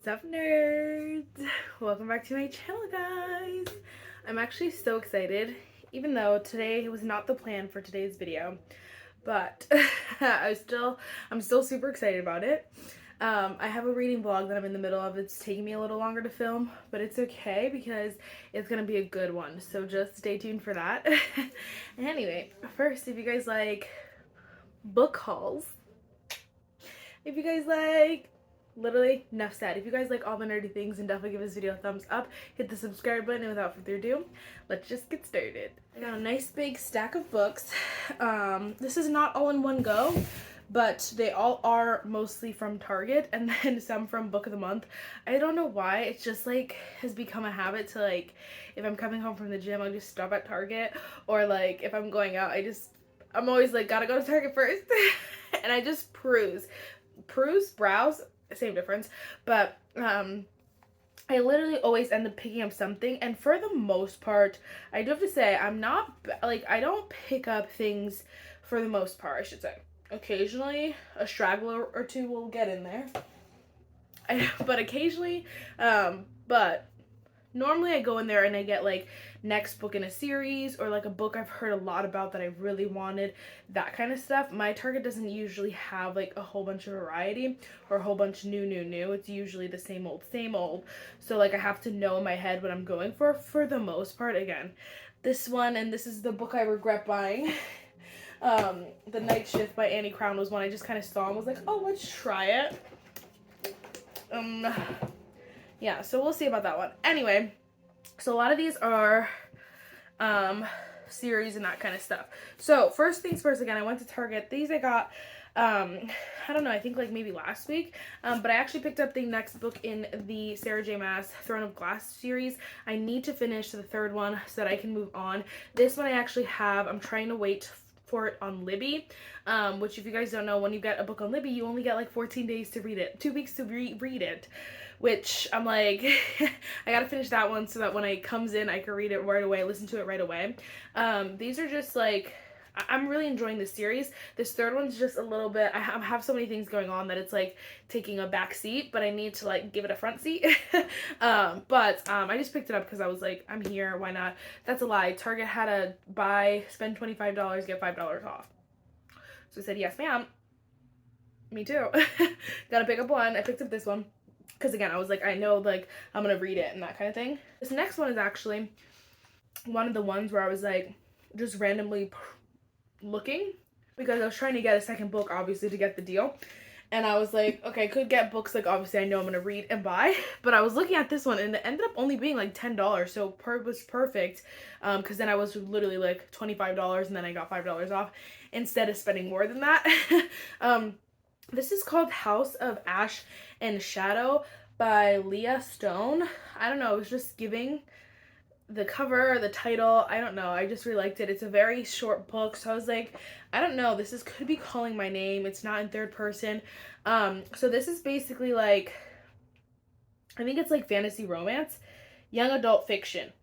What's up, nerds? Welcome back to my channel, guys. I'm actually so excited, even though today was not the plan for today's video, but I'm still super excited about it. I have a reading vlog that I'm in the middle of. It's taking me a little longer to film, but it's okay because it's gonna be a good one. So just stay tuned for that. Anyway, first, if you guys like book hauls, if you guys like, literally enough said, if you guys like all the nerdy things, then definitely give this video a thumbs up, hit the subscribe button, and without further ado, let's just get started. I got a nice big stack of books. This is not all in one go, but they all are mostly from Target, and then some from Book of the Month. I don't know why, it's just like has become a habit to, like, if I'm coming home from the gym, I'll just stop at Target, or like if I'm going out, I'm always like, gotta go to Target first. And I just browse, same difference, but I literally always end up picking up something, and for the most part, I do have to say, I don't pick up things for the most part, I should say. Occasionally, a straggler or two will get in there, but occasionally, but normally I go in there and I get like next book in a series, or like a book I've heard a lot about that I really wanted, that kind of stuff. My Target doesn't usually have like a whole bunch of variety or a whole bunch new. It's usually the same old. So like I have to know in my head what I'm going for the most part. Again, this one, and this is the book I regret buying. The Night Shift by Annie Crown was one I just kind of saw and was like, oh, let's try it. Yeah, so we'll see about that one. Anyway, so a lot of these are series and that kind of stuff. So first things first, again, I went to Target. These I got, I don't know, I think like maybe last week, but I actually picked up the next book in the Sarah J. Maas Throne of Glass series. I need to finish the third one so that I can move on. This one I actually have, I'm trying to wait for it on Libby, which if you guys don't know, when you get a book on Libby, you only get like 14 days to read it, 2 weeks to read it, which I'm like, I gotta finish that one so that when it comes in, I can read it right away, listen to it right away. These are just like, I'm really enjoying this series. This third one's just a little bit, I have so many things going on that it's like taking a back seat, but I need to like give it a front seat. I just picked it up because I was like, I'm here, why not? That's a lie. Target had a spend $25, get $5 off. So I said, yes, ma'am. Me too. Gotta pick up one. I picked up this one because, again, I was like, I know, like, I'm gonna read it and that kind of thing. This next one is actually one of the ones where I was like, just randomly looking, because I was trying to get a second book, obviously, to get the deal. And I was like, okay, I could get books like obviously I know I'm gonna read and buy, but I was looking at this one and it ended up only being like $10, so it was perfect, because then I was literally like $25 and then I got $5 off instead of spending more than that. This is called House of Ash and Shadow by Leah Stone. I don't know, it was just giving the cover, the title, I don't know, I just really liked it. It's a very short book, so I was like, I don't know, could be calling my name. It's not in third person. So this is basically like, I think it's like fantasy romance, young adult fiction.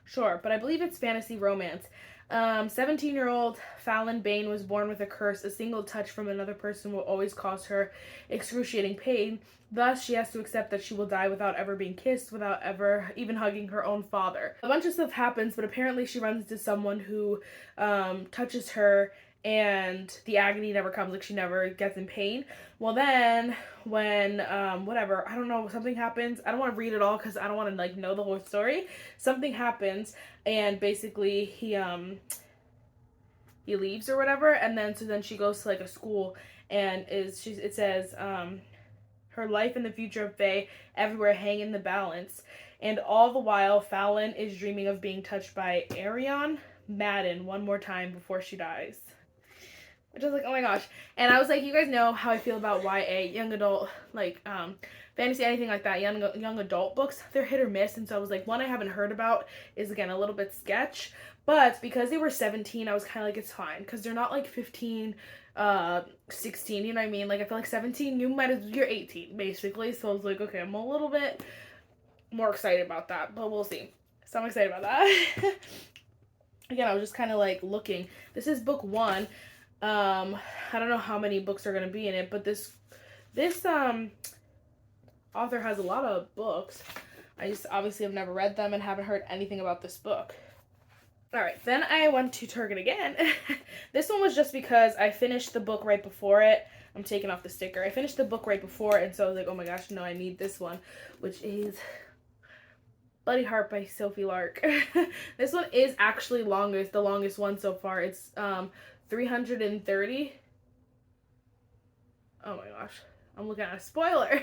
Sure, but I believe it's fantasy romance. 17-year-old Fallon Bain was born with a curse. A single touch from another person will always cause her excruciating pain. Thus, she has to accept that she will die without ever being kissed, without ever even hugging her own father. A bunch of stuff happens, but apparently she runs into someone who touches her, and the agony never comes, like she never gets in pain. Well, then when whatever, I don't know, something happens. I don't want to read it all because I don't want to like know the whole story. Something happens, and basically he leaves or whatever, and then she goes to like a school, and it says her life and the future of Faye everywhere hang in the balance, and all the while Fallon is dreaming of being touched by Arion Madden one more time before she dies. Which I was like, oh my gosh. And I was like, you guys know how I feel about YA, young adult, like, fantasy, anything like that, young adult books. They're hit or miss. And so I was like, one I haven't heard about is, again, a little bit sketch. But because they were 17, I was kind of like, it's fine. Because they're not like 15, 16, you know what I mean? Like, I feel like 17, you're 18, basically. So I was like, okay, I'm a little bit more excited about that. But we'll see. So I'm excited about that. Again, I was just kind of like looking. This is book 1. I don't know how many books are going to be in it, but this author has a lot of books. I just obviously have never read them and haven't heard anything about this book. Alright, then I went to Target again. This one was just because I finished the book right before it. I'm taking off the sticker. I finished the book right before, and so I was like, oh my gosh, no, I need this one, which is Bloody Heart by Sophie Lark. This one is actually the longest one so far. It's 330. Oh my gosh. I'm looking at a spoiler.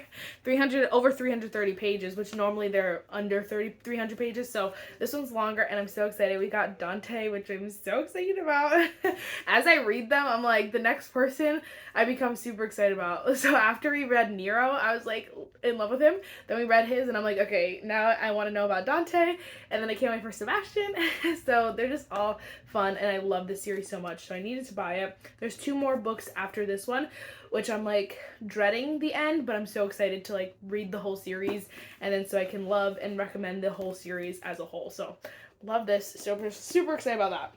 Over 330 pages, which normally they're under 300 pages. So this one's longer, and I'm so excited. We got Dante, which I'm so excited about. As I read them, I'm like, the next person I become super excited about. So after we read Nero, I was like in love with him. Then we read his, and I'm like, okay, now I want to know about Dante. And then I can't wait for Sebastian. So they're just all fun, and I love this series so much. So I needed to buy it. There's 2 more books after this one, which I'm like dreading the end, but I'm so excited to like read the whole series, and then so I can love and recommend the whole series as a whole. So love this. Super excited about that.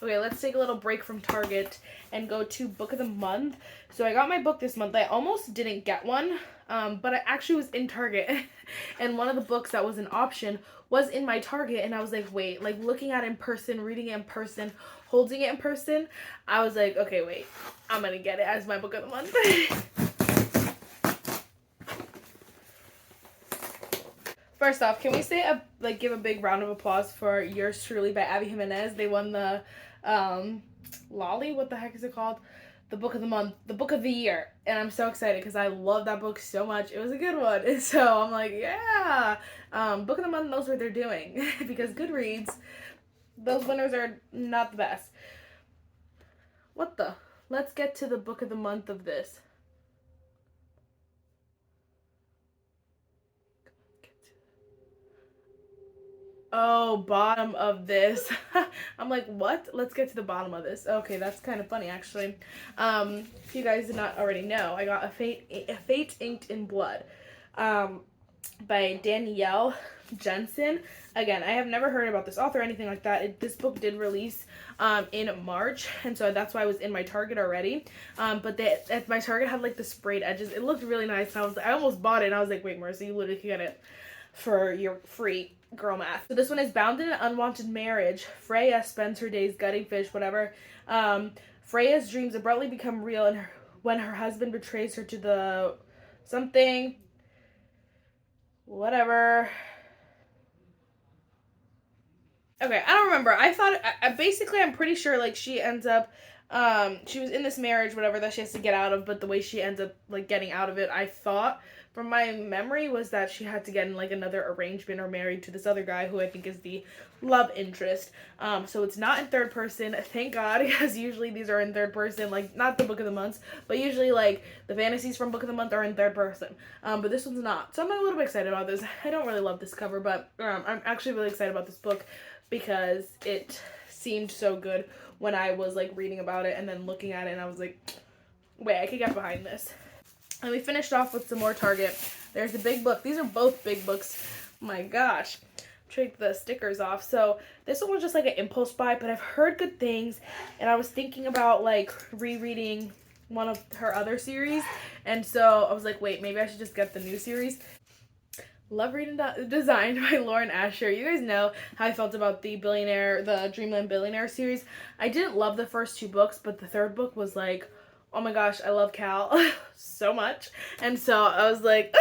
Okay, let's take a little break from Target and go to Book of the Month. So I got my book this month. I almost didn't get one, but I actually was in Target, and one of the books that was an option was in my Target, and I was like, wait, like looking at it in person, reading it in person, holding it in person, I was like, okay, wait, I'm gonna get it as my Book of the Month. First off, can we say give a big round of applause for Yours Truly by Abby Jimenez? They won the Lolly, what the heck is it called? The Book of the Month, the Book of the Year. And I'm so excited because I love that book so much. It was a good one. And so I'm like, yeah. Book of the Month knows what they're doing because Goodreads, those winners are not the best. What the? Let's get to the Book of the Month of this. Oh, bottom of this. I'm like, what? Let's get to the bottom of this. Okay, that's kind of funny, actually. If you guys did not already know, I got A Fate Inked in Blood by Danielle Jensen. Again, I have never heard about this author or anything like that. This book did release in March, and so that's why I was in my Target already. But my Target had like the sprayed edges. It looked really nice. And I almost bought it, and I was like, wait, Marissa, you literally can get it for your free girl math. So this one is bound in an unwanted marriage. Freya spends her days gutting fish, whatever. Freya's dreams abruptly become real and when her husband betrays her to the something, whatever. Okay, I don't remember. I thought, basically, I'm pretty sure, like, she ends up, she was in this marriage, whatever, that she has to get out of, but the way she ends up, like, getting out of it, I thought, from my memory, was that she had to get in, like, another arrangement or married to this other guy who I think is the love interest. So it's not in third person, thank God, because usually these are in third person, like, not the Book of the Month, but usually, like, the fantasies from Book of the Month are in third person. But this one's not. So I'm a little bit excited about this. I don't really love this cover, but I'm actually really excited about this book because it seemed so good when I was, like, reading about it and then looking at it, and I was like, wait, I could get behind this. And we finished off with some more Target. There's a big book. These are both big books. Oh my gosh. Take the stickers off. So this one was just like an impulse buy, but I've heard good things, and I was thinking about like rereading one of her other series, and so I was like, wait, maybe I should just get the new series. Love Reading Design by Lauren Asher. You guys know how I felt about the Dreamland Billionaire series. I didn't love the first 2 books, but the third book was like, oh my gosh, I love Cal so much. And so I was like,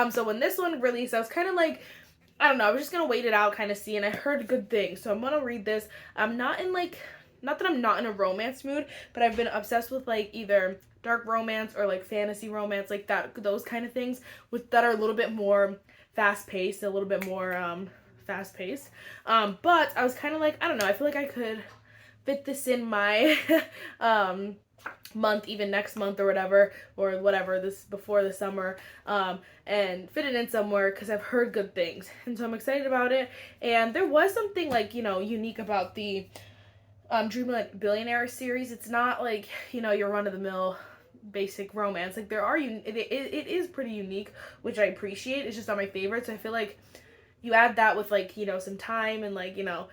so when this one released, I was kind of like, I don't know, I was just going to wait it out, kind of see, and I heard good things. So I'm going to read this. I'm not in like, not that I'm not in a romance mood, but I've been obsessed with like either dark romance or like fantasy romance, like those kind of things that are a little bit more fast-paced, but I was kind of like, I don't know, I feel like I could fit this in my month, even next month or whatever, this before the summer, and fit it in somewhere because I've heard good things, and so I'm excited about it. And there was something like, you know, unique about the Dreamland Billionaire series. It's not like, you know, your run-of-the-mill basic romance. Like it is pretty unique, which I appreciate. It's just not my favorite, so I feel like you add that with like, you know, some time and like, you know,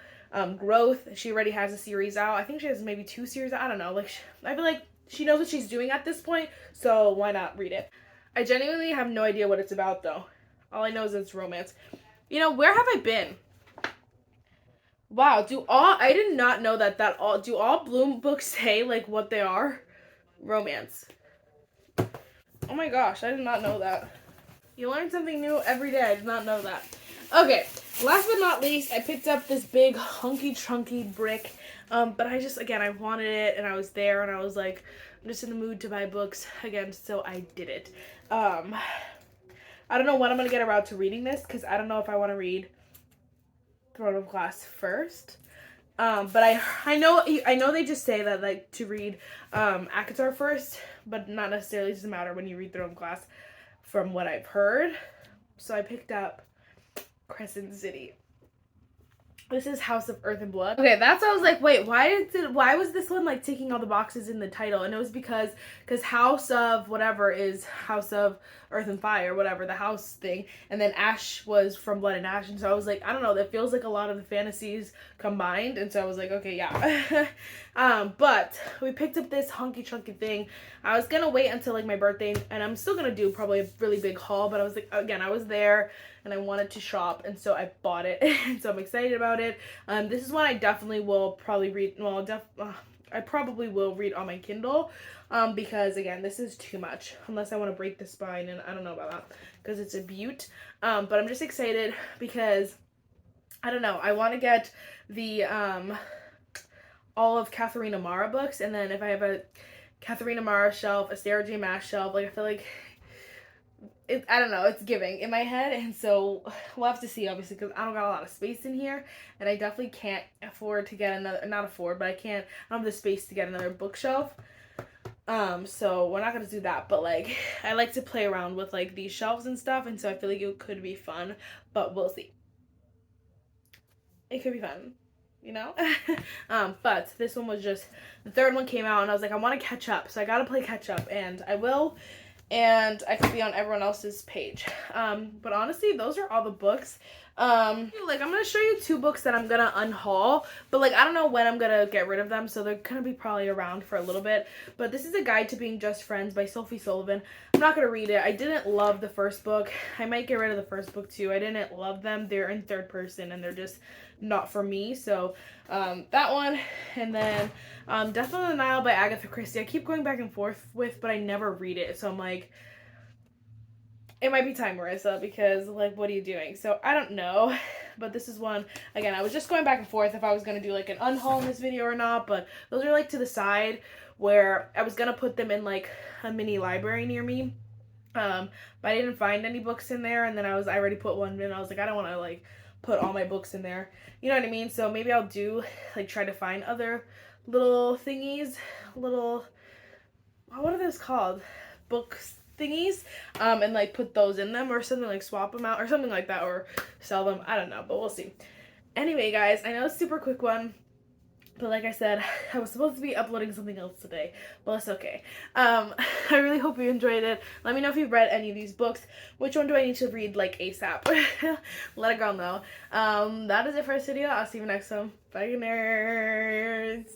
growth. She already has a series out. I think she has maybe 2 series out. I don't know. Like I feel like she knows what she's doing at this point, so why not read it? I genuinely have no idea what it's about, though. All I know is it's romance. You know, where have I been? Wow, I did not know do all Bloom books say, like, what they are? Romance. Oh my gosh, I did not know that. You learn something new every day. I did not know that. Okay, last but not least, I picked up this big hunky chunky brick. But I wanted it, and I was there, and I was like, I'm just in the mood to buy books again, so I did it. I don't know when I'm gonna get around to reading this, because I don't know if I want to read Throne of Glass first. But I know they just say that, like, to read ACOTAR first, but not necessarily. It doesn't matter when you read Throne of Glass, from what I've heard. So I picked up Crescent City. This is House of Earth and Blood. Okay, that's why I was like, wait, why was this one like ticking all the boxes in the title? And it was because House of whatever is House of Earth and Fire, whatever, the house thing. And then Ash was from Blood and Ash. And so I was like, I don't know, that feels like a lot of the fantasies combined. And so I was like, okay, yeah. But we picked up this hunky chunky thing. I was gonna wait until like my birthday, and I'm still gonna do probably a really big haul, but I was like, again, I was there and I wanted to shop, and so I bought it. And so I'm excited about it. This is one I definitely will probably read. Well, I probably will read on my Kindle, because again, this is too much, unless I want to break the spine, and I don't know about that because it's a beaut. But I'm just excited because I don't know, I want to get the all of Katharina Mara books, and then if I have a Katharina Mara shelf, a Sarah J Maas shelf, like I feel like I don't know, it's giving in my head, and so we'll have to see, obviously, because I don't got a lot of space in here, and I definitely can't afford to get I don't have the space to get another bookshelf, so we're not gonna do that, but like, I like to play around with like these shelves and stuff, and so I feel like it could be fun, but we'll see. It could be fun, you know? But this one was just, the third one came out, and I was like, I want to catch up, so I gotta play catch up, and I will, and I could be on everyone else's page. But honestly, those are all the books. Like, I'm gonna show you 2 books that I'm gonna unhaul, but like, I don't know when I'm gonna get rid of them, so they're gonna be probably around for a little bit. But this is A Guide to Being Just Friends by Sophie Sullivan. I'm not gonna read it. I didn't love the first book. I might get rid of the first book too. I didn't love them. They're in third person, and they're just not for me. So that one, and then Death on the Nile by Agatha Christie. I keep going back and forth with, but I never read it, so I'm like, it might be time, Marissa, because like, what are you doing? So I don't know, but this is one, again, I was just going back and forth if I was gonna do like an unhaul in this video or not, but those are like to the side where I was gonna put them in like a mini library near me, but I didn't find any books in there, and then I already put one in. I was like, I don't want to like put all my books in there, you know what I mean? So maybe I'll do like, try to find other little thingies, what are those called, books thingies, and like put those in them or something, like swap them out or something like that, or sell them, I don't know, but we'll see. Anyway, guys, I know it's a super quick one, but like I said, I was supposed to be uploading something else today. Well, it's okay. I really hope you enjoyed it. Let me know if you've read any of these books. Which one do I need to read, like, ASAP? Let a girl know. That is it for this video. I'll see you next time. Bye, nerds.